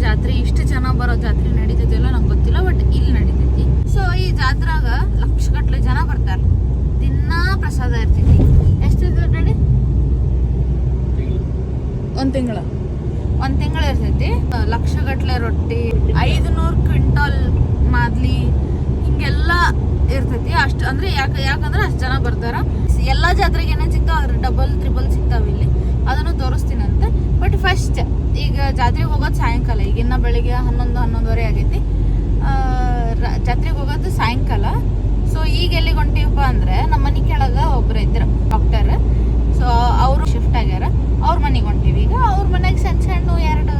ಜಾತ್ರೆ ಇಷ್ಟು ಜನ ಬರೋ ಜಾತ್ರೆ ನಡೀತೈತಿಲ್ಲ ನಂಗೆ ಗೊತ್ತಿಲ್ಲ, ಬಟ್ ಇಲ್ಲಿ ನಡೀತೈತಿ. ಸೊ ಈ ಜಾತ್ರಾಗ ಲಕ್ಷಗಟ್ಲೆ ಜನ ಬರ್ತಾರೆ, ದಿನಾ ಪ್ರಸಾದ ಇರ್ತೈತಿ. ಎಷ್ಟಿರ್ತೈತಿ ರೆಡಿ? ಒಂದು ತಿಂಗಳ ಇರ್ತೈತಿ. ಲಕ್ಷಗಟ್ಲೆ ರೊಟ್ಟಿ, 500 ಕ್ವಿಂಟಲ್ ಮಾದ್ಲಿ, ಹಿಂಗೆಲ್ಲ ಇರ್ತೈತಿ. ಅಷ್ಟು ಅಂದ್ರೆ ಯಾಕಂದ್ರೆ ಅಷ್ಟು ಜನ ಬರ್ತಾರ. ಎಲ್ಲಾ ಜಾತ್ರೆಗೆ ಏನೇನು ಸಿಗ್ತಾವ ಡಬಲ್ ಟ್ರಿಬಲ್ ಸಿಗ್ತಾವ ಇಲ್ಲಿ, ಅದನ್ನು ತೋರಿಸ್ತೀನಂತೆ. ಬಟ್ ಫಸ್ಟ್ ಈಗ ಜಾತ್ರೆಗೆ ಹೋಗೋದು ಸಾಯಂಕಾಲ, ಈಗಿನ್ನ ಬೆಳಿಗ್ಗೆ 11-11:30 ಆಗೈತಿ. ಜಾತ್ರೆಗೆ ಹೋಗೋದು ಸಾಯಂಕಾಲ. ಸೊ ಈಗ ಎಲ್ಲಿಗೆ ಹೊಂಟಿವಪ್ಪ ಅಂದ್ರೆ ನಮ್ಮ ಮನೆ ಕೆಳಗ ಒಬ್ರು ಇದ್ರು ಡಾಕ್ಟರ್. ಸೊ ಅವರು ಶಿಫ್ಟ್ ಆಗ್ಯಾರ, ಅವ್ರ ಮನೆಗೆ ಹೊಂಟಿವಿ. ಈಗ ಅವ್ರ ಮನೆಗೆ ಸಣ್ಣ 2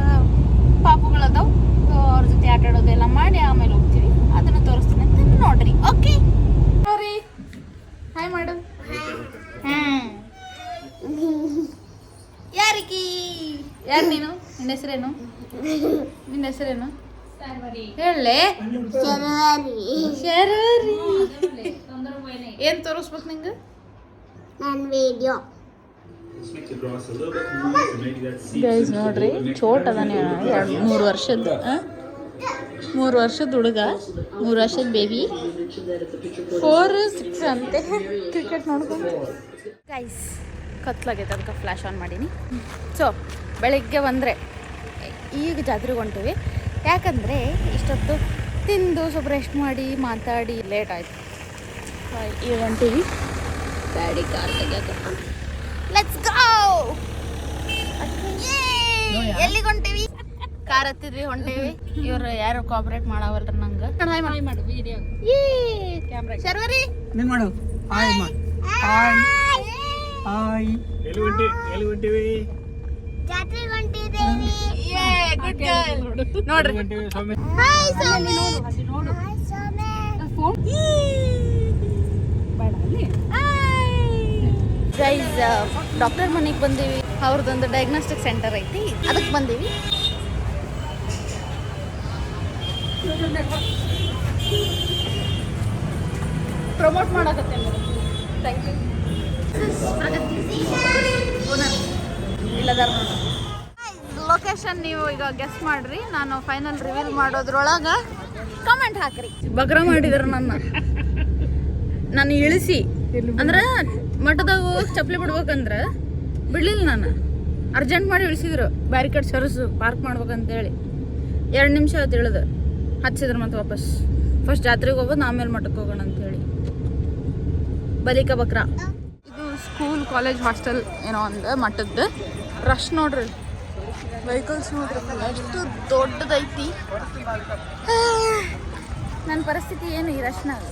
ಪಾಪುಗಳದಾವ್. ಸೊ ಅವ್ರ ಜೊತೆ ಆಟ ಆಡೋದೆಲ್ಲ ಮಾಡಿ ಆಮೇಲೆ ಹೋಗ್ತೀವಿ. ಅದನ್ನು ತೋರಿಸ್ತೀನಿ ಅಂತ ನೋಡ್ರಿ. ಓಕೆ ಸರಿ, ಹಾಯ್ ಮಾಡು. ಯಾರು ನೀನು? ನಿನ್ನ ಹೆಸರೇನು? ಹೇಳಲೆ. ಏನ್ ತೋರಿಸ್ಬೇಕು ನಿಂಗೆ? ಗೈಸ್ ನೋಡ್ರಿ, ಚೋಟ್ ಅದಾನೆ. 3 ವರ್ಷದ 3 ವರ್ಷದ ಹುಡುಗ, 3 ವರ್ಷದ ಬೇಬಿ, 4-6 ಅಂತೆ. ಕ್ರಿಕೆಟ್ ನೋಡ್ಕೊಂಡು ಗೈಸ್ ಕತ್ಲಾಗೈತೆ, ಅದಕ್ಕೆ ಫ್ಲ್ಯಾಶ್ ಆನ್ ಮಾಡೀನಿ. ಸೊ ಬೆಳಿಗ್ಗೆ ಬಂದರೆ ಈಗ ಜಾತ್ರೆಗೆ ಹೊಂಟಿವಿ. ಯಾಕಂದರೆ ಇಷ್ಟೊತ್ತು ತಿಂದು ಸ್ವಲ್ಪ ರೆಸ್ಟ್ ಮಾಡಿ ಮಾತಾಡಿ ಲೇಟ್ ಆಯಿತು. ಈಗ ಹೊಂಟೀವಿ ಗಾಡಿ ಕಾರ್ ತೆಗಿಯೋಕೆ. Let's go. ಎಲ್ಲಿಗೆ ಹೊಂಟೀವಿ? ಕಾರ್ ಹತ್ತಿದ್ವಿ, ಹೊಂಟೀವಿ. ಇವ್ರು ಯಾರು ಕೋಆಪರೇಟ್ ಮಾಡವಲ್ರಿ ನಂಗೆ. ಹಾಯ್ ಮಾಡು ವಿಡಿಯೋ. ಕ್ಯಾಮ್ರಾ ಶರ್ವರಿ ನೀನು ಮಾಡು. ಹಾಯ್ ಮಾಡು. ಹಾಯ್. ಎಲ್ಲಿ ಹೊಂಟೀವಿ? ಜಾತ್ರೆಗೆ ಹೊಂಟಿದ್ದೀವಿ. Good girl. ನೋಡ್ರಿ. ಹಾಯ್ ಸೌಮ್ಯ. ನೋಡು. ಹಾಯ್ ಸೌಮ್ಯ. ಫೋನ್ ಬೇಡ ಅಲ್ಲಿ. ಗೈಸ್ ಡಾಕ್ಟರ್ ಮನೆಗೆ ಬಂದೀವಿ. ಅವ್ರದ್ದೊಂದು ಡಯಾಗ್ನೋಸ್ಟಿಕ್ ಸೆಂಟರ್ ಐತಿ, ಅದಕ್ಕೆ ಬಂದೀವಿ. ಪ್ರಮೋಟ್ ಮಾಡಕತ್ತೆ. Thank you. ಇಲ್ಲದಾರ ಲೊಕೇಶನ್ ನೀವು ಈಗ ಗೆಸ್ ಮಾಡ್ರಿ. ನಾನು ಫೈನಲ್ ರಿವೀಲ್ ಮಾಡೋದ್ರೊಳಗ ಕಮೆಂಟ್ ಹಾಕ್ರಿ. ಬಗ್ರ ಮಾಡಿದ್ರು ನಾನು ಇಳಿಸಿ ಅಂದ್ರೆ ಮಠದಾಗ ಹೋಗಿ ಚಪ್ಪಲಿ ಬಿಡ್ಬೇಕಂದ್ರೆ ಬಿಡ್ಲಿಲ್ಲ. ನಾನು ಅರ್ಜೆಂಟ್ ಮಾಡಿ ಇಳಿಸಿದ್ರು. ಬ್ಯಾರಿಕೇಡ್ ಸರಸು ಪಾರ್ಕ್ ಮಾಡ್ಬೇಕಂತೇಳಿ 2 ನಿಮಿಷ ಆಯ್ತು ಇಳಿದು. ಹಚ್ಚಿದ್ರು ಮತ್ತೆ ವಾಪಸ್. ಫಸ್ಟ್ ಜಾತ್ರೆಗೆ ಹೋಗೋದು, ಆಮೇಲೆ ಮಠಕ್ಕೆ ಹೋಗೋಣ ಅಂತೇಳಿ. ಬಲಿಕ ಬಕ್ರ. ಇದು ಸ್ಕೂಲ್ ಕಾಲೇಜ್ ಹಾಸ್ಟೆಲ್ ಏನೋ ಒಂದು ಮಠದ್ದು. ರಶ್ ನೋಡ್ರಿ, ವೆಹಿಕಲ್ಸ್ ನೋಡ್ರಿ ಎಷ್ಟು ದೊಡ್ಡದೈತಿ. ನನ್ನ ಪರಿಸ್ಥಿತಿ ಏನು ಈ ರಶ್ನಾಗ?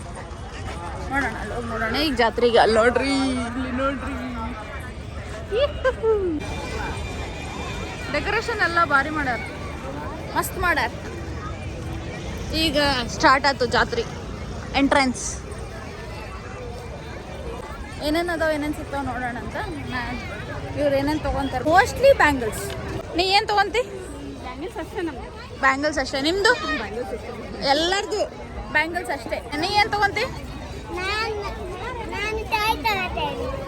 ನೋಡೋಣ, ಅಲ್ಲಿ ಹೋಗಿ ನೋಡೋಣ. ಈಗ ಜಾತ್ರೆಗೆ ಅಲ್ಲಿ ನೋಡ್ರಿ, ಇಲ್ಲಿ ನೋಡ್ರಿ, ಡೆಕೋರೇಷನ್ ಎಲ್ಲ ಭಾರಿ ಮಾಡ್ಯಾರ, ಮಸ್ತ್ ಮಾಡ್ಯಾರ. ಈಗ ಸ್ಟಾರ್ಟ್ ಆಯ್ತು ಜಾತ್ರೆ. ಎಂಟ್ರೆನ್ಸ್ ಏನೇನು ಅದಾವ, ಏನೇನು ಸಿಗ್ತಾವ ನೋಡೋಣ ಅಂತ. ಇವ್ರು ಏನೇನು ತೊಗೊತಾರೆ? Mostly bangles. ನೀ ಏನು ತೊಗೊಂತಿ? ಬ್ಯಾಂಗಲ್ಸ್ ಅಷ್ಟೇ. ನಿಮ್ಮದು? ಎಲ್ಲರದು ಬ್ಯಾಂಗಲ್ಸ್ ಅಷ್ಟೇ. ನೀ ಏನು ತೊಗೊಂತಿ?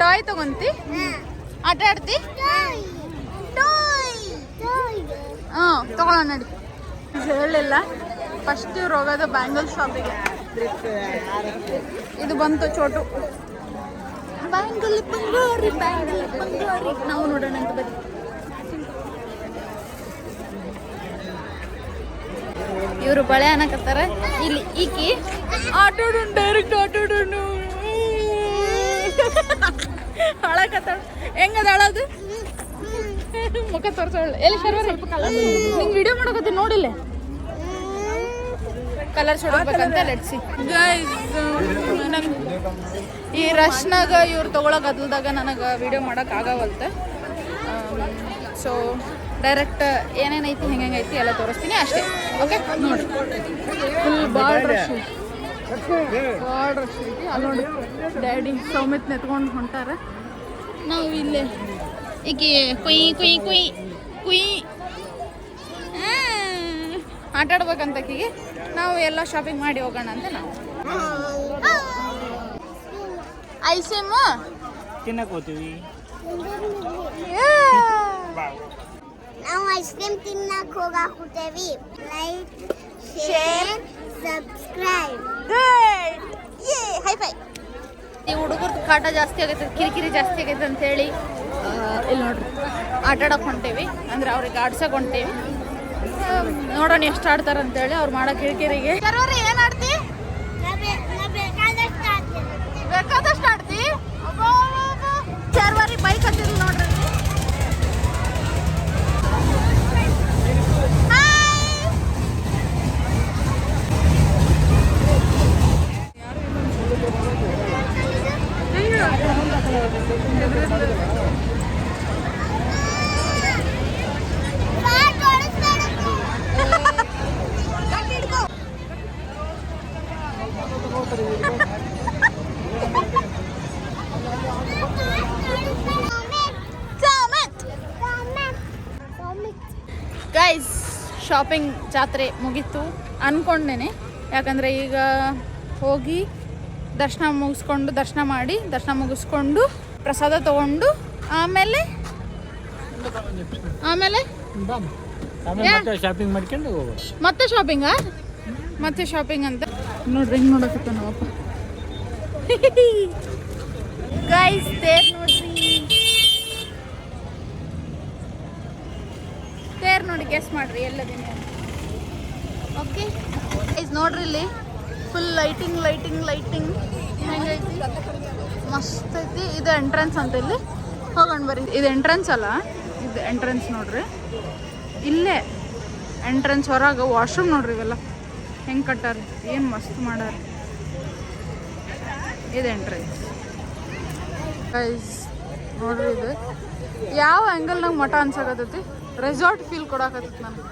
ಟಾಯ್ ತೊಗೊಂತಿ? ಆಟ ಆಡ್ತಿ? ಹಾಂ ತೊಗೊಳ ನಡಿ. ಹೇಳಿಲ್ಲ. ಫಸ್ಟ್ ಇವ್ರು ಹೋಗೋದು ಬ್ಯಾಂಗಲ್ ಶಾಪಿಗೆ. ಇದು ಬಂತು ಚೋಟು. ಬ್ಯಾಂಗಲ್ ಬಂಗಾರಿ, ಬ್ಯಾಂಗಲ್ ಬಂಗಾರಿ. ನಾವು ನೋಡೋಣ ಅಂತ ಬನ್ನಿ. ಇವರು ಬಳೆ ಅನ್ನಕತ್ತಾರ. ಇಲ್ಲಿ ಈಕಿ ಆಟೋಡು, ಡೈರೆಕ್ಟ್ ಆಟೋಡು ಅಳಕತ್ತಾಳ. ಹೆಂಗದ ಅಳದು? ಮುಖ ತೋರ್ಸೋಳ. ಎಲ್ಲಿ ಶರ್ವರಿ ನಿಂಗೆ ವಿಡಿಯೋ ಮಾಡಕತ್ತೀನಿ ನೋಡಿಲ್ಲ. ಕಲರ್ ಹೊಡ್ಬೇಕಂತ ಲೆಟ್ಸಿ. ನಂಗೆ ಈ ರಶ್ನಾಗ ಇವ್ರು ತೊಗೊಳೋ ಗದ್ದಲ್ದಾಗ ನನಗೆ ವಿಡಿಯೋ ಮಾಡೋಕೆ ಆಗವಲ್ತ. ಸೊ ಡೈರೆಕ್ಟ್ ಏನೇನೈತಿ ಹೆಂಗೈತಿ ಎಲ್ಲ ತೋರಿಸ್ತೀನಿ ಅಷ್ಟೇ. ಓಕೆ ನೋಡಿ, ಫುಲ್ ಭಾಳ ರಶ್ ಐತಿ. ಅಲ್ಲಿ ನೋಡಿ ಡ್ಯಾಡಿ ಸೌಮಿತ್ ನೆತ್ಕೊಂಡು ಹೊಂಟಾರ. ನಾವು ಇಲ್ಲೇ ಈಕೆ ಕುಯ್ ಕುಯ್ ಕುಯ್ ಕುಯ್ ಆಟ ಆಡ್ಬೇಕಂತ ಆಕಿಗೆ. ನಾವು ಎಲ್ಲ ಶಾಪಿಂಗ್ ಮಾಡಿ ಹೋಗೋಣ ಅಂತ ನಾವು. ಐಸೇಮ್ ತಿನ್ನಕ್ ಹೋಗ್ತೀವಿ. ನಾವು ಐಸ್ ಕ್ರೀಮ್ ತಿನ್ನಕ್ಕೆ ಹೋಗಾಕುತ್ತೇವಿ. Like, share, subscribe. High five. ಈ ಹುಡುಗರ್ದು ಕಾಟ ಜಾಸ್ತಿ ಆಗೈತೆ, ಕಿರಿಕಿರಿ ಜಾಸ್ತಿ ಆಗೈತೆ ಅಂತೇಳಿ ಇಲ್ಲಿ ನೋಡ್ರಿ ಆಟ ಆಡೋಕೆ ಹೊಂಟೇವಿ. ಅಂದ್ರೆ ಅವ್ರಿಗೆ ಆಡ್ಸಕ್ಕೆ ಹೊಂಟೇವಿ. ನೋಡೋಣ ಎಷ್ಟು ಆಡ್ತಾರ ಅಂತೇಳಿ ಅವ್ರು ಮಾಡೋ ಕಿರಿಕಿರಿಗೆ. ಏನು ಆಡ್ತಿ? ಬೇಕಾದಷ್ಟು ಆಡ್ತಿ. ಚರ್ವಾರಿ ಬೈಕ್ ಹತ್ತಿದ್ವಿ ನೋಡ್ರಿ. ಗೈಸ್, ಶಾಪಿಂಗ್ ಜಾತ್ರೆ ಮುಗೀತು ಅಂದ್ಕೊಂಡೇನೆ. ಯಾಕಂದರೆ ಈಗ ಹೋಗಿ ದರ್ಶನ ಮುಗಿಸ್ಕೊಂಡು ಪ್ರಸಾದ ತಗೊಂಡು ಆಮೇಲೆ ಶಾಪಿಂಗ್ ಮಾಡ್ಕೊಂಡು ಮತ್ತೆ ಶಾಪಿಂಗ್ ಅಂತ ನೋಡ್ರಿ. ಹಿಂಗೆ ನೋಡಕತ್ತ ನಾವಪ್ಪ ಗೈಸ್. ತೇರ್ ನೋಡಿ ಗೆಸ್ ಮಾಡ್ರಿ ಎಲ್ಲದಿನ. ಓಕೆ ಗೈಸ್, ನೋಡ್ರಿ ಇಲ್ಲಿ ಫುಲ್ ಲೈಟಿಂಗ್ ಹೆಂಗೈತಿ, ಮಸ್ತ್ ಐತಿ. ಇದು ಎಂಟ್ರೆನ್ಸ್ ಅಂತ. ಇಲ್ಲಿ ಹೋಗೋಣ ಬರ್ರಿ. ಇದು ಎಂಟ್ರೆನ್ಸ್ ಅಲ್ಲ, ಇದು ಎಂಟ್ರೆನ್ಸ್ ನೋಡ್ರಿ. ಇಲ್ಲೇ ಎಂಟ್ರೆನ್ಸ್ ಹೊರಗೆ ವಾಶ್ರೂಮ್ ನೋಡ್ರಿ. ಇವೆಲ್ಲ ಹೆಂಗೆ ಕಟ್ಟಾರ, ಏನು ಮಸ್ತ್ ಮಾಡ್ಯಾರ. ಇದು ಎಂಟ್ರೆನ್ಸ್ ಗೈಸ್ ನೋಡ್ರಿ. ಇದು ಯಾವ ಆ್ಯಂಗಲ್ನಾಗ ಮಠ ಅನ್ಸಾಕತ್ತೈತಿ. ರೆಸಾರ್ಟ್ ಫೀಲ್ ಕೊಡಾಕತ್ತೈತಿ ನನಗೆ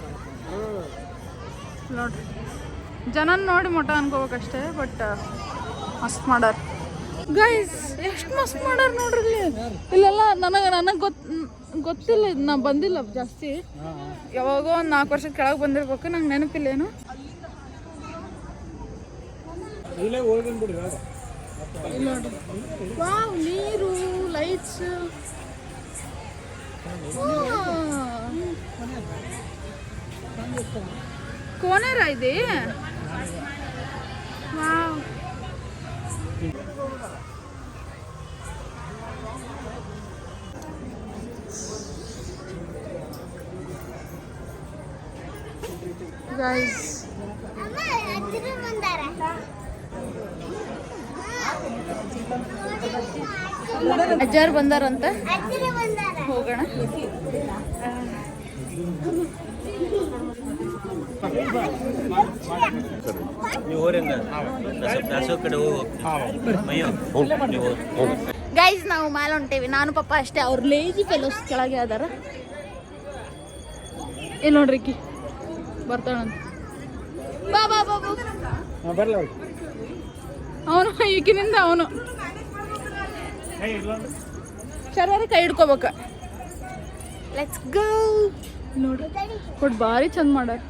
ನೋಡ್ರಿ. ಜನನ ನೋಡಿ ಮಠ ಅನ್ಕೋಬೇಕಷ್ಟೇ, ಬಟ್ ಮಸ್ತ್ ಮಾಡ್ಯಾರ ಗೈಸ್. ಎಷ್ಟು ಮಸ್ತ್ ಮಾಡ್ಯಾರ ನೋಡ್ರಿ ಇಲ್ಲಿ. ಇಲ್ಲೆಲ್ಲ ನನಗೆ ಗೊತ್ತಿಲ್ಲ. ಇದು ನಾ ಬಂದಿಲ್ಲ ಜಾಸ್ತಿ. ಯಾವಾಗೋ ಒಂದು 4 ವರ್ಷದ ಕೆಳಗೆ ಬಂದಿರ್ಬೇಕು, ನಂಗೆ ನೆನಪಿಲ್ಲ ಏನು. ವಾವ್, ನೀರು, ಲೈಟ್ಸ್. ಕೋನೇರ ಇದೆ. ವಾವ್, ಗೈಸ್ ಅಜ್ಜಾರು ಬಂದಾರಂತ. ಹೋಗೋಣ. ಗೈಸ್, ನಾವು ಮೇಲೆ ಹೊಂಟೇವಿ. ನಾನು ಪಾಪ ಅಷ್ಟೇ. ಅವ್ರು ಲೇಜಿ ಫೆಲೋಸ್ ಕೆಳಗೆ ಅದಾರ. ಇಲ್ಲಿ ನೋಡ್ರಿ, ಕಿ ಬರ್ತಾಳಂತ. ಅವನು ಈಗಿನಿಂದ ಅವನು ಶರ್ವಾರಿ ಕೈ ಹಿಡ್ಕೋಬೇಕ. Let's go. ನೋಡಿ ಕೊಟ್ಟು ಭಾರಿ ಚಂದ ಮಾಡ್ಯಾರ.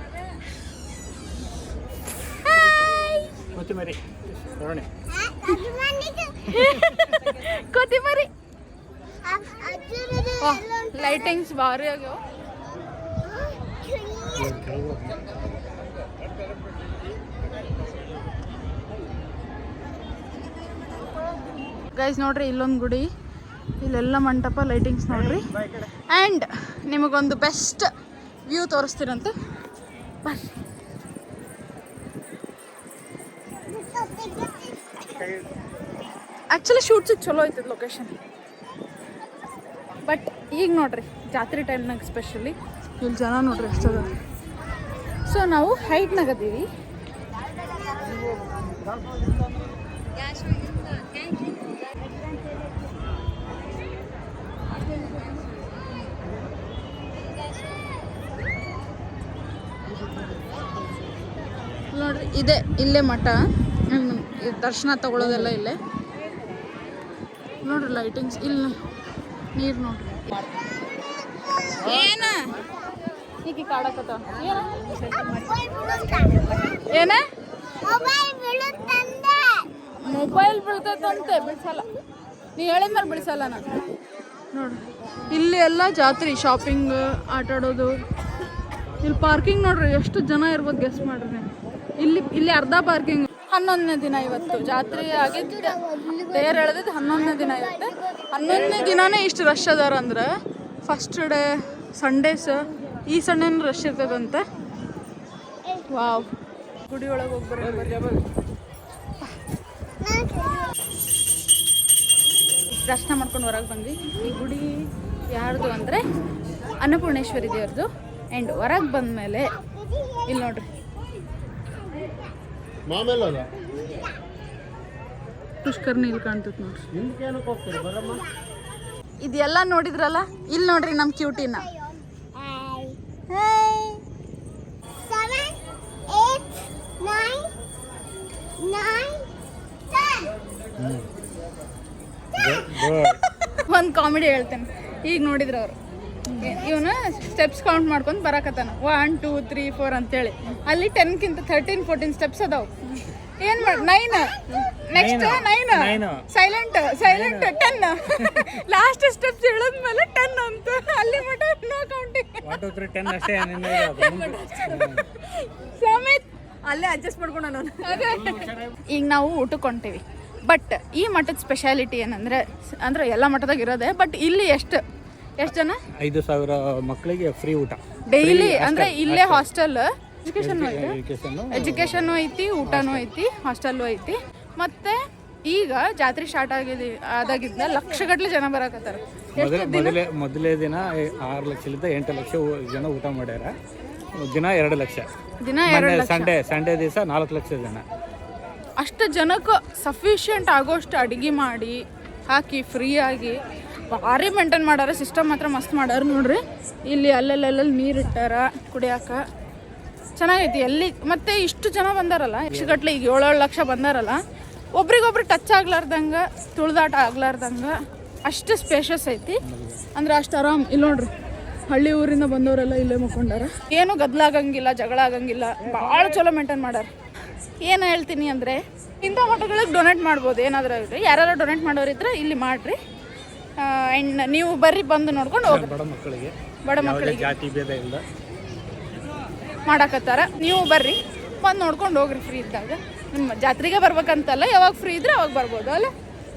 ಕೊತ್ತಿಮರಿ ಲೈಟಿಂಗ್ಸ್ ಭಾರಿ ಆಗ್ಯಾವ. ಗೈಸ್ ನೋಡ್ರಿ, ಇಲ್ಲೊಂದು ಗುಡಿ, ಇಲ್ಲೆಲ್ಲ ಮಂಟಪ, ಲೈಟಿಂಗ್ಸ್ ನೋಡ್ರಿ. ಆ್ಯಂಡ್ ನಿಮಗೊಂದು ಬೆಸ್ಟ್ ವ್ಯೂ ತೋರಿಸ್ತೀರಂತ ಬರ್ರಿ. ಆ್ಯಕ್ಚುಲಿ ಶೂಟ್ಸಿಗೆ ಚಲೋ ಐತದ ಲೊಕೇಶನ್. ಬಟ್ ಈಗ ನೋಡ್ರಿ, ಜಾತ್ರೆ ಟೈಮ್ನಾಗ ಸ್ಪೆಷಲಿ ಇಲ್ಲಿ ಜನ ನೋಡ್ರಿ ಎಷ್ಟದ. ಸೊ ನಾವು ಹೈಟ್ನಾಗ ಅದೀವಿ. ನೋಡ್ರಿ, ಇಲ್ಲೇ ಮಠ. ದರ್ಶನ ತಗೊಳ್ಳೋದೆಲ್ಲ ಇಲ್ಲೇ ನೋಡ್ರಿ. ಲೈಟಿಂಗ್ಸ್, ಇಲ್ಲಿ ನೀರು ನೋಡ್ರಿ. ಏನ ಈಗ ಕಾಡಕತ್ತ ಏನ ಮೊಬೈಲ್ ಬೀಳ್ತೈತಂತೆ. ಬಿಡ್ಸಲ್ಲ, ನೀ ಹೇಳಿದ್ಮೇಲೆ ಬಿಡಿಸಲ್ಲ ನಾನು. ನೋಡ್ರಿ ಇಲ್ಲಿ ಎಲ್ಲ ಜಾತ್ರೆ, ಶಾಪಿಂಗ್, ಆಟ ಆಡೋದು. ಇಲ್ಲಿ ಪಾರ್ಕಿಂಗ್ ನೋಡ್ರಿ ಎಷ್ಟು ಜನ ಇರ್ಬೋದು ಗೆಸ್ ಮಾಡ್ರಿ ನೀವು. ಇಲ್ಲಿ ಅರ್ಧ ಪಾರ್ಕಿಂಗ್. 11ನೇ ದಿನ ಇವತ್ತು ಜಾತ್ರೆ ಆಗಿದ್ದು, ತೇರು ಎಳೆದಿದ್ದು 11ನೇ ದಿನ ಇವತ್ತು. 11ನೇ ದಿನಾನೇ ಇಷ್ಟು ರಶ್ ಅದಾರ ಅಂದ್ರೆ ಫಸ್ಟ್ ಡೇ ಸಂಡೇಸ್ ಈ ಸಂಡೇನೂ ರಶ್ ಇರ್ತದಂತೆ. ವಾವ್, ಗುಡಿ ಒಳಗೆ ಹೋಗ್ಬರ್ರಿ. ದರ್ಶನ ಮಾಡ್ಕೊಂಡು ಹೊರಗೆ ಬಂದ್ವಿ. ಈ ಗುಡಿ ಯಾರ್ದು ಅಂದರೆ ಅನ್ನಪೂರ್ಣೇಶ್ವರಿ ದೇವ್ರದ್ದು. ಆ್ಯಂಡ್ ಹೊರಗೆ ಬಂದಮೇಲೆ ಇಲ್ಲಿ ನೋಡ್ರಿ ಪುಷ್ಕರ್ನಿ ಇಲ್ಲಿ ಕಾಣ್ತದೆ ನೋಡ್ರಿ. ಇದೆಲ್ಲ ನೋಡಿದ್ರಲ್ಲ, ಇಲ್ಲಿ ನೋಡ್ರಿ ನಮ್ಮ ಕ್ಯೂಟಿನ. ಒಂದು ಕಾಮಿಡಿ ಹೇಳ್ತೇನೆ. ಈಗ ನೋಡಿದ್ರು ಅವರು ಇವನು ಸ್ಟೆಪ್ಸ್ ಕೌಂಟ್ ಮಾಡ್ಕೊಂಡು ಬರಕತ್ತಾನ 1 2 3 4 ಅಂತೇಳಿ. ಅಲ್ಲಿ 10ಕ್ಕಿಂತ 13 14 ಸ್ಟೆಪ್ಸ್ ಅದಾವು. ಏನ್ ಮಾಡಿ 9 ನೆಕ್ಸ್ಟ್ 9 ಸೈಲೆಂಟ್ 10 ಲಾಸ್ಟ್ ಸ್ಟೆಪ್ಸ್ ಇಳಿದ್ಮೇಲೆ 10 ಅಂತ ಅಲ್ಲಿ ಮಟ ನೋ ಕೌಂಟಿಂಗ್ ಸಮೇತ್ ಅಲ್ಲೇ ಅಡ್ಜಸ್ಟ್ ಮಾಡ್ಕೊಂಡು ನಾನು. ಈಗ ನಾವು ಊಟಕ್ಕೆ ಹೊಂಟೀವಿ. ಬಟ್ ಈ ಮಠದ ಸ್ಪೆಷಾಲಿಟಿ ಏನಂದ್ರೆ ಅಂದ್ರೆ ಎಲ್ಲ ಮಠದಾಗ ಇರೋದೆ, ಬಟ್ ಇಲ್ಲಿ ಎಷ್ಟು ಜನ 5,000 ಮಕ್ಕಳಿಗೆ ಫ್ರೀ ಊಟ ಡೈಲಿ. ಅಂದ್ರೆ ಇಲ್ಲೇ ಹಾಸ್ಟೆಲ್ ಎಜುಕೇಶನ್ ಐತಿ, ಊಟನೂ ಐತಿ, ಹಾಸ್ಟೆಲ್ಲು ಐತಿ. ಮತ್ತೆ ಈಗ ಜಾತ್ರೆ ಸ್ಟಾರ್ಟ್ ಆದಾಗಿದ್ದ ಲಕ್ಷಗಟ್ಟಲೆ ಜನ ಬರಕತ್ತಾರ. ಮೊದಲೇ ದಿನ 6 ಲಕ್ಷದಿಂದ 8 ಲಕ್ಷ ಜನ ಊಟ ಮಾಡ್ಯಾರ. ದಿನ 2 ಲಕ್ಷ. ಸಂಡೇ ದಿವಸ 4 ಲಕ್ಷ ಜನ. ಅಷ್ಟು ಜನಕ್ಕೆ ಸಫಿಷಿಯೆಂಟ್ ಆಗೋಷ್ಟು ಅಡುಗೆ ಮಾಡಿ ಹಾಕಿ ಫ್ರೀಯಾಗಿ ಭಾರಿ ಮೇಂಟೈನ್ ಮಾಡಾರ. ಸಿಸ್ಟಮ್ ಮಾತ್ರ ಮಸ್ತ್ ಮಾಡಾರ ನೋಡ್ರಿ. ಇಲ್ಲಿ ಅಲ್ಲೆಲ್ಲ ನೀರು ಇಟ್ಟಾರ ಕುಡಿಯಾಕ, ಚೆನ್ನಾಗೈತಿ. ಎಲ್ಲಿ ಮತ್ತೆ ಇಷ್ಟು ಜನ ಬಂದಾರಲ್ಲ, ಇಷ್ಟುಗಟ್ಲೆ ಈಗ 7 ಲಕ್ಷ ಬಂದಾರಲ್ಲ, ಒಬ್ರಿಗೊಬ್ರು ಟಚ್ ಆಗ್ಲಾರ್ದಂಗೆ, ತುಳಿದಾಟ ಆಗ್ಲಾರ್ದಂಗೆ ಅಷ್ಟು ಸ್ಪೇಷಸ್ ಐತಿ. ಅಂದ್ರೆ ಅಷ್ಟು ಆರಾಮ್. ಇಲ್ಲಿ ನೋಡ್ರಿ ಹಳ್ಳಿ ಊರಿಂದ ಬಂದವರೆಲ್ಲ ಇಲ್ಲೇ ಮುಕ್ಕೊಂಡಾರ. ಏನು ಗದ್ದಲಾಗಂಗಿಲ್ಲ, ಜಗಳ ಆಗಂಗಿಲ್ಲ, ಭಾಳ ಚಲೋ ಮೇಂಟೈನ್ ಮಾಡಾರ. ಏನು ಹೇಳ್ತೀನಿ ಅಂದರೆ ಇಂಥ ಮಠಗಳಿಗೆ ಡೊನೇಟ್ ಮಾಡ್ಬೋದು. ಏನಾದರೂ ಇದ್ರೆ ಯಾರು ಡೊನೇಟ್ ಮಾಡೋರಿದ್ರೆ ಇಲ್ಲಿ ಮಾಡಿರಿ. ಆ್ಯಂಡ್ ನೀವು ಬರ್ರಿ, ಬಂದು ನೋಡ್ಕೊಂಡು ಹೋಗ್ರಿ. ಬಡ ಮಕ್ಕಳಿಗೆ ಜಾತಿ ಭೇದ ಇಲ್ಲ ಮಾಡಾಕತ್ತಾರ. ನೀವು ಬರ್ರಿ, ಬಂದು ನೋಡ್ಕೊಂಡು ಹೋಗ್ರಿ ಫ್ರೀ ಇದ್ದಾಗ. ನಿಮ್ಮ ಜಾತ್ರೆಗೆ ಬರ್ಬೇಕಂತಲ್ಲ, ಯಾವಾಗ ಫ್ರೀ ಇದ್ರೆ ಅವಾಗ ಬರ್ಬೋದು ಅಲ್ಲ.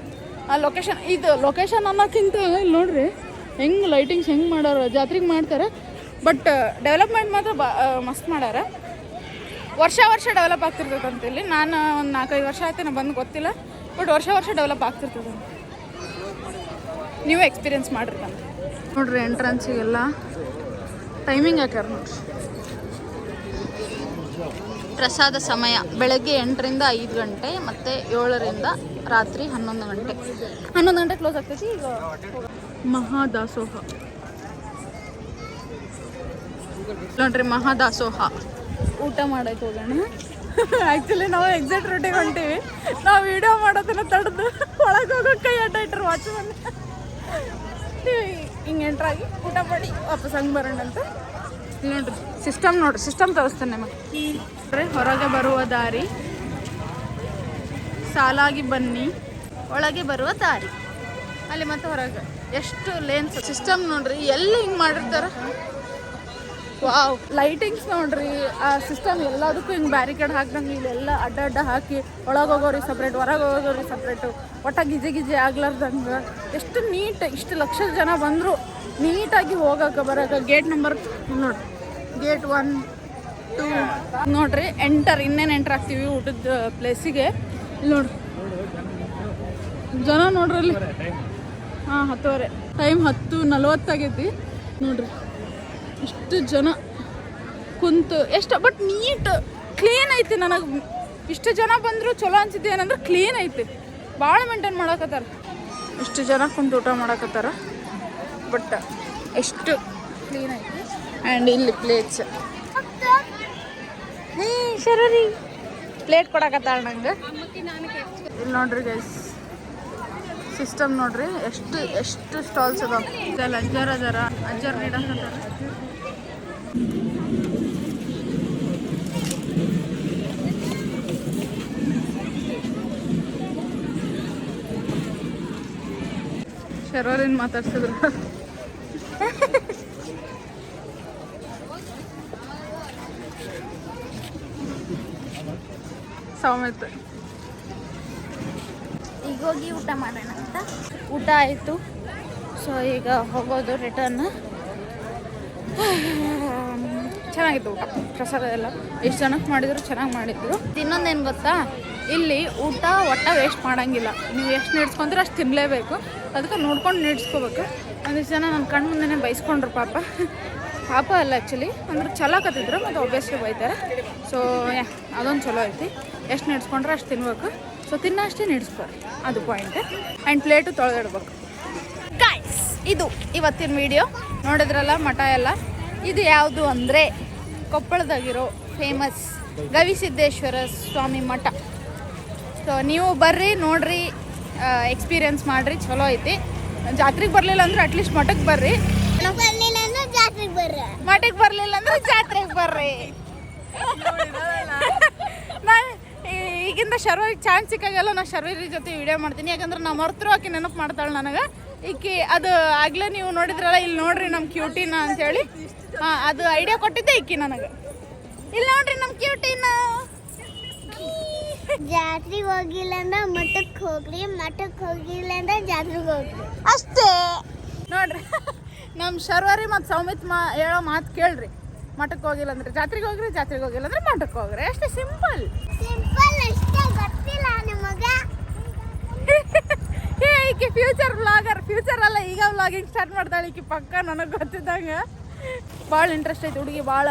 ಆ ಲೊಕೇಶನ್ ಅನ್ನೋಕ್ಕಿಂತ ಇಲ್ಲಿ ನೋಡ್ರಿ ಹೆಂಗೆ ಲೈಟಿಂಗ್ಸ್ ಹೆಂಗೆ ಮಾಡಾರ. ಜಾತ್ರೆಗೆ ಮಾಡ್ತಾರೆ, ಬಟ್ ಡೆವಲಪ್ಮೆಂಟ್ ಮಾತ್ರ ಮಸ್ತ್ ಮಾಡ್ಯಾರ. ವರ್ಷ ಡೆವಲಪ್ ಆಗ್ತಿರ್ತದಂತ ಇಲ್ಲಿ. ನಾನು ಒಂದು 4-5 ವರ್ಷ ಆಯ್ತು ನಾನು ಬಂದು ಗೊತ್ತಿಲ್ಲ, ಬಟ್ ವರ್ಷ ಡೆವಲಪ್ ಆಗ್ತಿರ್ತದೆ. ನೀವು ಎಕ್ಸ್ಪೀರಿಯನ್ಸ್ ಮಾಡಿರ್ತಾನೆ ನೋಡ್ರಿ. ಎಂಟ್ರೆನ್ಸಿಗೆಲ್ಲ ಟೈಮಿಂಗ್ ಹಾಕ್ಯಾರ ನೋಡ್ರಿ. ಪ್ರಸಾದ ಸಮಯ ಬೆಳಗ್ಗೆ 8ರಿಂದ 5 ಗಂಟೆ ಮತ್ತು 7ರಿಂದ ರಾತ್ರಿ 11 ಗಂಟೆ. 11 ಗಂಟೆ ಕ್ಲೋಸ್ ಆಗ್ತೈತಿ. ಈಗ ಮಹಾದಾಸೋಹ ನೋಡ್ರಿ, ಮಹಾದಾಸೋಹ ಊಟ ಮಾಡಕ್ಕೆ ಹೋಗೋಣ. ಆ್ಯಕ್ಚುಲಿ ನಾವು ಎಕ್ಸಾಕ್ಟ್ ರೂಟಿಗೆ ಹೊಂಟೀವಿ. ನಾವು ವಿಡಿಯೋ ಮಾಡೋದನ್ನ ತಡೆದು ಒಳಗೆ ಹೋಗೋಕೆ ಕೈ ಅಡ್ಡ ಇಟ್ಟರು ವಾಚ್ಮನ್. ಹಿಂಗೆ ಎಂಟ್ರಾಗಿ ಊಟ ಮಾಡಿ ವಾಪಸ್ ಹಂಗೆ ಬರೋಣ ಅಂತ. ನೋಡ್ರಿ ಸಿಸ್ಟಮ್ ತೋರಿಸ್ತೇನೆ ನಿಮಗೆ. ಹೊರಗೆ ಬರುವ ದಾರಿ, ಸಾಲಾಗಿ ಬನ್ನಿ, ಒಳಗೆ ಬರುವ ದಾರಿ, ಅಲ್ಲಿ ಮತ್ತೆ ಹೊರಗೆ ಎಷ್ಟು ಲೇನ್ಸ್ ಸಿಸ್ಟಮ್ ನೋಡ್ರಿ. ಎಲ್ಲಿ ಹಿಂಗೆ ಮಾಡಿರ್ತಾರೆ. ವಾವ್, ಲೈಟಿಂಗ್ಸ್ ನೋಡ್ರಿ. ಆ ಸಿಸ್ಟಮ್ ಎಲ್ಲದಕ್ಕೂ ಹಿಂಗೆ ಬ್ಯಾರಿಕೇಡ್ ಹಾಕ್ದಂಗೆ ಇಲ್ಲೆಲ್ಲ ಅಡ್ಡ ಹಾಕಿ ಒಳಗೆ ಹೋಗೋರಿಗೆ ಸಪ್ರೇಟ್, ಹೊರಗೆ ಹೋಗೋರಿಗೆ ಸಪ್ರೇಟು, ಒಟ್ಟ ಗಿಜೆ ಆಗ್ಲಾರ್ದಂಗೆ ಎಷ್ಟು ನೀಟ್. ಇಷ್ಟು ಲಕ್ಷ ಜನ ಬಂದರು ನೀಟಾಗಿ ಹೋಗೋಕೆ ಬರೋಕೆ. ಗೇಟ್ ನಂಬರ್ ನೋಡ್ರಿ, ಗೇಟ್ 1 2 ನೋಡ್ರಿ. ಇನ್ನೇನು ಎಂಟರ್ ಆಗ್ತೀವಿ ಊಟದ ಪ್ಲೇಸಿಗೆ. ಇಲ್ಲಿ ನೋಡ್ರಿ ಜನ ನೋಡ್ರಿ ಅಲ್ಲಿ. 10:30 ಟೈಮ್ 10:40 ಆಗೈತಿ ನೋಡ್ರಿ. ಇಷ್ಟು ಜನ ಕುಂತು ಬಟ್ ನೀಟ್ ಕ್ಲೀನ್ ಐತಿ. ನನಗೆ ಇಷ್ಟು ಜನ ಬಂದರೂ ಚಲೋ ಅನ್ಸಿದ್ದು ಏನಂದ್ರೆ ಕ್ಲೀನ್ ಐತಿ, ಭಾಳ ಮೇಂಟೈನ್ ಮಾಡಕತ್ತಾರ. ಇಷ್ಟು ಜನ ಕುಂತು ಊಟ ಮಾಡಕತ್ತಾರ, ಬಟ್ ಎಷ್ಟು ಕ್ಲೀನ್ ಐತಿ. ಆ್ಯಂಡ್ ಇಲ್ಲಿ ಪ್ಲೇಟ್ಸ್, ಶರೀ ಪ್ಲೇಟ್ ಕೊಡಕತ್ತಾಳ ನಂಗೆ. ಇಲ್ಲಿ ನೋಡ್ರಿ ಗೈಸ್, ಸಿಸ್ಟಮ್ ನೋಡ್ರಿ. ಎಷ್ಟು ಸ್ಟಾಲ್ಸ್ ಅದಾವ. ಅಜ್ಜರ್ ನೀಡಕತ್ತಾರ. ಶರ್ವರಿನ್ ಮಾತಾಡ್ಸಿದ್ರು. ಸೌಮಿತ್ ಈಗ ಹೋಗಿ ಊಟ ಮಾಡೋಣ ಅಂತ. ಊಟ ಆಯಿತು. ಸೊ ಈಗ ಹೋಗೋದು ರಿಟರ್ನ್. ಚೆನ್ನಾಗಿತ್ತು ಊಟ, ಪ್ರಸಾದ ಎಲ್ಲ ಎಷ್ಟು ಜನಕ್ಕೆ ಮಾಡಿದ್ರು ಚೆನ್ನಾಗಿ ಮಾಡಿದ್ರು. ಇನ್ನೊಂದೇನು ಗೊತ್ತಾ, ಇಲ್ಲಿ ಊಟ ಒಟ್ಟ ವೇಸ್ಟ್ ಮಾಡೋಂಗಿಲ್ಲ. ನೀವು ಎಷ್ಟು ನೀಡ್ಸ್ಕೊಂತೀರೋ ಅಷ್ಟು ತಿನ್ನಲೇಬೇಕು. ಅದಕ್ಕೆ ನೋಡ್ಕೊಂಡು ನೀಡ್ಸ್ಕೋಬೇಕು. ಒಂದಿಷ್ಟು ಜನ ನನ್ನ ಕಣ್ಣು ಮುಂದೆನೇ ಬೈಸ್ಕೊಂಡ್ರು. ಪಾಪ ಅಲ್ಲ ಆ್ಯಕ್ಚುಲಿ, ಅಂದ್ರೆ ಚಲೋ ಕತ್ತಿದ್ರು ಮತ್ತು ಒಬ್ಬಿಯಸ್ಲಿ ಬೈತಾರೆ. ಸೊ ಅದೊಂದು ಚಲೋ ಐತಿ. ಎಷ್ಟು ನೀಡ್ಸ್ಕೊಂಡ್ರೆ ಅಷ್ಟು ತಿನ್ಬೇಕು. ಸೊ ತಿನ್ನೋ ಅಷ್ಟೇ ನೀಡ್ಸ್ಕೊರಿ, ಅದು ಪಾಯಿಂಟ್. ಆ್ಯಂಡ್ ಪ್ಲೇಟು ತೊಳೆದಿಡ್ಬೇಕು. ಗೈಸ್, ಇದು ಇವತ್ತಿನ ವಿಡಿಯೋ. ನೋಡಿದ್ರಲ್ಲ ಮಠ ಎಲ್ಲ. ಇದು ಯಾವುದು ಅಂದರೆ ಕೊಪ್ಪಳದಾಗಿರೋ ಫೇಮಸ್ ಗವಿಸಿದ್ದೇಶ್ವರ ಸ್ವಾಮಿ ಮಠ. ಸೊ ನೀವು ಬರ್ರಿ, ನೋಡ್ರಿ, ಎಕ್ಸ್ಪೀರಿಯನ್ಸ್ ಮಾಡಿರಿ, ಚಲೋ ಐತಿ. ಜಾತ್ರೆಗೆ ಬರಲಿಲ್ಲ ಅಂದ್ರೆ ಅಟ್ಲೀಸ್ಟ್ ಮಠಕ್ಕೆ ಬರ್ರಿ. ಮಠಕ್ಕೆ ಬರಲಿಲ್ಲ ಅಂದ್ರೆ ಜಾತ್ರೆಗೆ ಬರ್ರಿ. ನಾನು ಈಗಿಂದ ಶರ್ವರಿಗೆ ಚಾನ್ಸ್ ಸಿಕ್ಕಾಗಲ್ಲ, ನಾನು ಶರ್ವರಿ ಜೊತೆ ವಿಡಿಯೋ ಮಾಡ್ತೀನಿ. ಯಾಕಂದ್ರೆ ನಾವು ಮರ್ತರು ಆಕೆ ನೆನಪು ಮಾಡ್ತಾಳೆ ನನಗೆ. ಈಕಿ ಅದು ಆಗಲೇ ನೀವು ನೋಡಿದ್ರಲ್ಲ, ಇಲ್ಲಿ ನೋಡ್ರಿ ನಮ್ಮ ಕ್ಯೂಟಿನ ಅಂತೇಳಿ. ಅದು ಐಡಿಯಾ ಕೊಟ್ಟಿದ್ದೆ ಈಕಿ ನನಗೆ. ಇಲ್ಲಿ ನೋಡ್ರಿ ನಮ್ಮ ಕ್ಯೂಟಿನ. ಜಾತ್ರೆಗೆ ಹೋಗಿಲ್ಲ ಅಂದ್ರೆ ಮಠಕ್ಕೆ ಹೋಗ್ರಿ, ಮಠಕ್ಕೆ ಹೋಗಿಲ್ಲ ಅಂದ್ರೆ ಜಾತ್ರೆಗೆ ಹೋಗ್ರಿ, ಅಷ್ಟೇ ನೋಡ್ರಿ. ನಮ್ಮ ಶರ್ವರಿ ಮತ್ತು ಸೌಮಿತ್ ಹೇಳೋ ಮಾತು ಕೇಳ್ರಿ. ಮಠಕ್ಕೆ ಹೋಗಿಲ್ಲ ಅಂದ್ರೆ ಜಾತ್ರೆಗೆ ಹೋಗ್ರಿ, ಜಾತ್ರೆಗೆ ಹೋಗಿಲ್ಲ ಅಂದ್ರೆ ಮಠಕ್ಕೆ ಹೋಗ್ರಿ. ಅಷ್ಟೇ ಸಿಂಪಲ್. ಅಷ್ಟೇ. ಗೊತ್ತಿಲ್ಲ ನಿಮಗೆ? ಈಕೆ ಫ್ಯೂಚರ್ ವ್ಲಾಗರ್. ಫ್ಯೂಚರ್ ಅಲ್ಲ, ಈಗ ವ್ಲಾಗಿಂಗ್ ಸ್ಟಾರ್ಟ್ ಮಾಡ್ತಾಳೆ ಈಕೆ ಪಕ್ಕ. ನನಗೆ ಗೊತ್ತಿದ್ದಂಗೆ ಭಾಳ ಇಂಟ್ರೆಸ್ಟ್ ಐತಿ ಹುಡುಗಿ, ಭಾಳ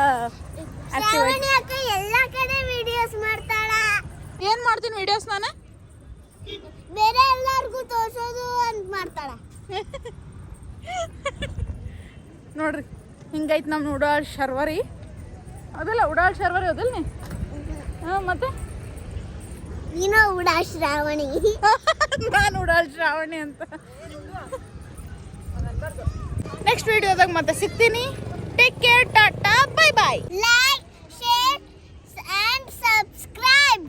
ಆಕ್ಟಿವ್ ಐತಿ. ಎಲ್ಲ ಕಡೆ ವಿಡಿಯೋಸ್ ಮಾಡ್ತಾಳ. ಏನು ಮಾಡ್ತೀನಿ ವಿಡಿಯೋಸ್ ನಾನು? ಬೇರೆ ಎಲ್ಲರಿಗೂ ತೋರ್ಸೋದು ಅಂತ ಮಾಡ್ತಾಳ. ನೋಡ್ರಿ ಹಿಂಗೈತೆ ನಮ್ಮ ಉಡಾಳ್ ಶರ್ವರಿ. ಅದಲ್ಲ ಉಡಾಳ್ ಶರ್ವರಿ ಅದಲ್ಲ ನೀ? ಹಾಂ, ಮತ್ತೆ ನೀನು ಉಡಾಳ್ ಶ್ರಾವಣಿ. ನಾನು ಉಡಾಳ್ ಶ್ರಾವಣಿ ಅಂತ. ನೆಕ್ಸ್ಟ್ ವಿಡಿಯೋದಾಗ ಮತ್ತೆ ಸಿಗ್ತೀನಿ. Take care, tata, bye bye. Like, share and subscribe.